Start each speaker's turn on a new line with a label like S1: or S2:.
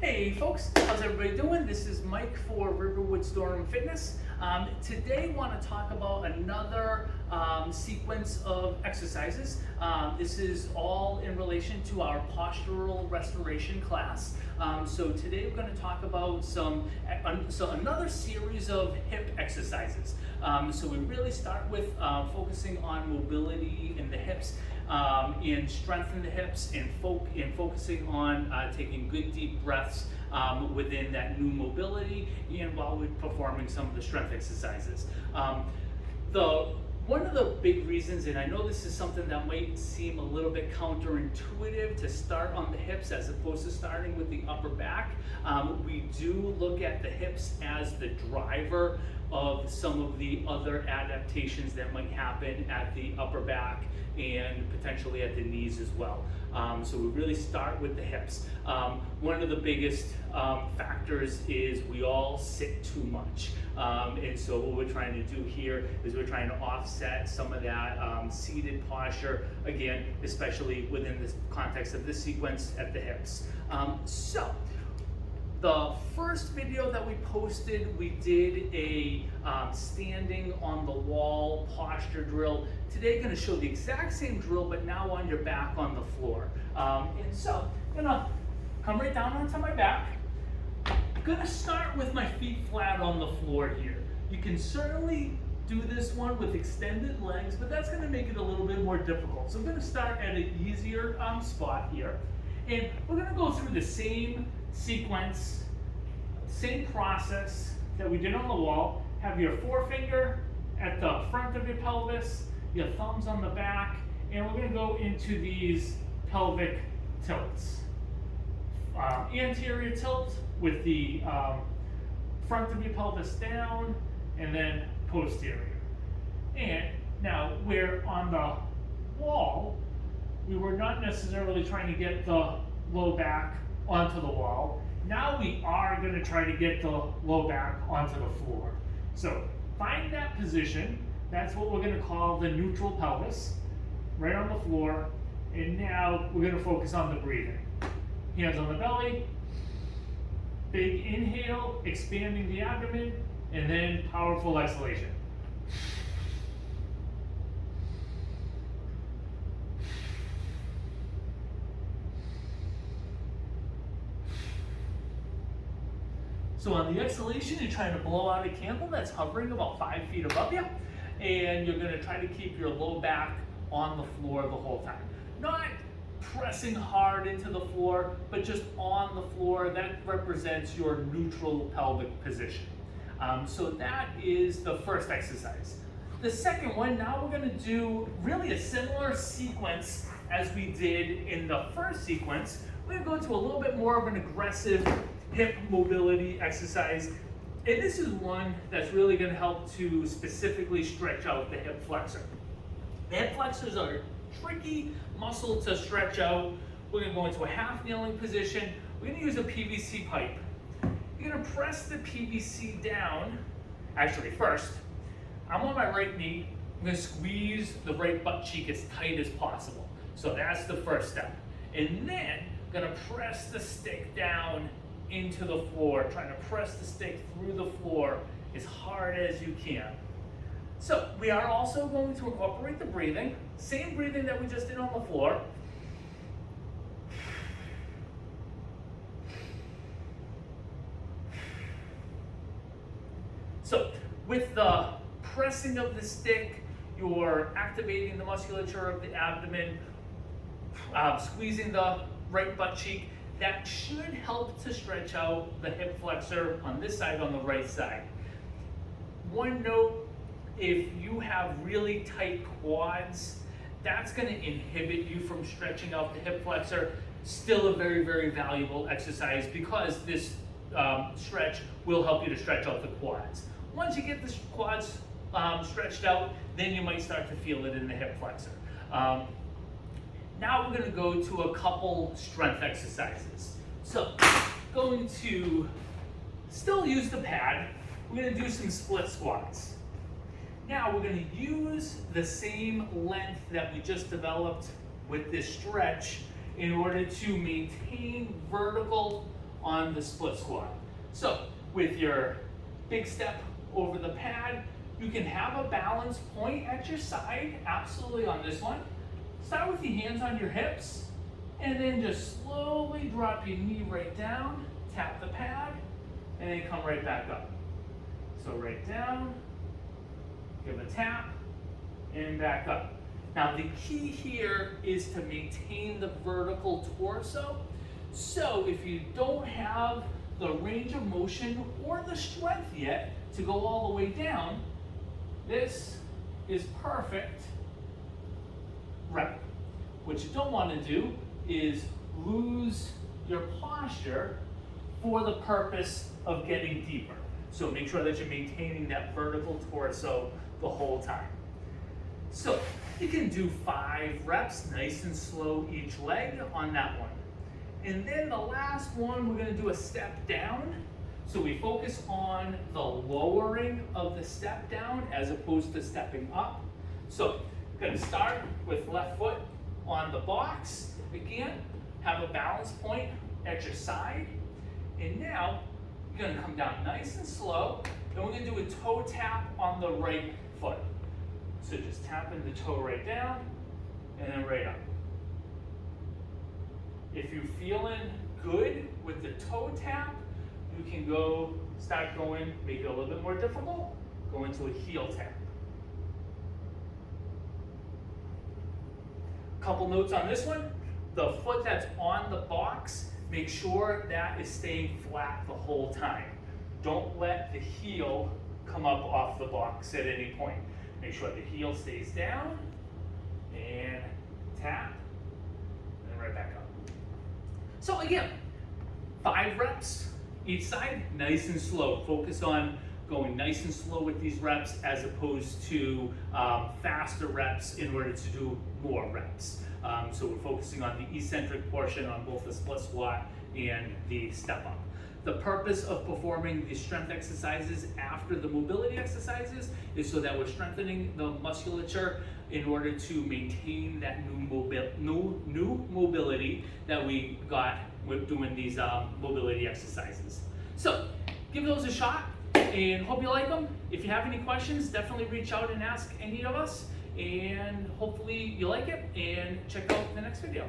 S1: Hey folks, how's everybody doing? This is Mike for Riverwood Storm Fitness. Today I want to talk about another sequence of exercises. This is all in relation to our postural restoration class. So today we're going to talk about another series of hip exercises. So we really start with focusing on mobility in the hips. And strengthen the hips and focusing on taking good deep breaths within that new mobility and while we're performing some of the strength exercises. One of the big reasons, and I know this is something that might seem a little bit counterintuitive to start on the hips as opposed to starting with the upper back, we do look at the hips as the driver of some of the other adaptations that might happen at the upper back and potentially at the knees as well. So we really start with the hips. One of the biggest factors is we all sit too much. And so what we're trying to do here is we're trying to offset some of that seated posture, again, especially within the context of this sequence at the hips. So the first video that we posted, we did a standing on the wall posture drill. Today I'm going to show the exact same drill, but now on your back on the floor. And so I'm going to come right down onto my back. I'm going to start with my feet flat on the floor here. You can certainly do this one with extended legs, but that's going to make it a little bit more difficult. So I'm going to start at an easier spot here. And we're going to go through the same sequence, same process that we did on the wall. Have your forefinger at the front of your pelvis, your thumbs on the back, and we're going to go into these pelvic tilts. Anterior tilt with the front of your pelvis down, and then posterior. And now we're on the wall. We were not necessarily trying to get the low back onto the wall. Now we are going to try to get the low back onto the floor. So find that position. That's what we're going to call the neutral pelvis, right on the floor. And now we're going to focus on the breathing. Hands on the belly, big inhale, expanding the abdomen, and then powerful exhalation. So on the exhalation, you're trying to blow out a candle that's hovering about 5 feet above you, and you're going to try to keep your low back on the floor the whole time. Not pressing hard into the floor, but just on the floor. That represents your neutral pelvic position. So that is the first exercise. The second one, now we're going to do really a similar sequence as we did in the first sequence. We're going to go to a little bit more of an aggressive hip mobility exercise. And this is one that's really going to help to specifically stretch out the hip flexor. The hip flexors are a tricky muscle to stretch out. We're going to go into a half kneeling position. We're going to use a PVC pipe. You're going to press the PVC down. Actually, first, I'm on my right knee. I'm going to squeeze the right butt cheek as tight as possible. So that's the first step. And then I'm going to press the stick down into the floor, trying to press the stick through the floor as hard as you can. So we are also going to incorporate the breathing, same breathing that we just did on the floor. So with the pressing of the stick, you're activating the musculature of the abdomen, squeezing the right butt cheek. That should help to stretch out the hip flexor on this side, on the right side. One note, if you have really tight quads, that's going to inhibit you from stretching out the hip flexor. Still a very, very valuable exercise because this stretch will help you to stretch out the quads. Once you get the quads stretched out, then you might start to feel it in the hip flexor. Now we're going to go to a couple strength exercises. So, going to still use the pad. We're going to do some split squats. Now we're going to use the same length that we just developed with this stretch in order to maintain vertical on the split squat. So with your big step over the pad, you can have a balance point at your side, absolutely on this one. Start with your hands on your hips, and then just slowly drop your knee right down, tap the pad, and then come right back up. So right down, give a tap, and back up. Now the key here is to maintain the vertical torso. So if you don't have the range of motion or the strength yet to go all the way down, this is perfect rep. What you don't want to do is lose your posture for the purpose of getting deeper. So make sure that you're maintaining that vertical torso the whole time. So you can do 5 reps, nice and slow each leg on that one. And then the last one, we're going to do a step down. So we focus on the lowering of the step down as opposed to stepping up. So we're going to start with left foot on the box. Again, have a balance point at your side. And now you're going to come down nice and slow. And we're going to do a toe tap on the right foot. So just tapping the toe right down and then right up. If you're feeling good with the toe tap, you can start going, make it a little bit more difficult, go into a heel tap. Couple notes on this one. The foot that's on the box, make sure that is staying flat the whole time. Don't let the heel come up off the box at any point. Make sure the heel stays down, and tap, and right back up. So again, 5 reps each side, nice and slow. Focus on going nice and slow with these reps as opposed to faster reps in order to do more reps. So we're focusing on the eccentric portion on both the split squat and the step up. The purpose of performing the strength exercises after the mobility exercises is so that we're strengthening the musculature in order to maintain that new mobility that we got with doing these mobility exercises. So give those a shot and hope you like them. If you have any questions, definitely reach out and ask any of us, and hopefully you like it, and check out the next video.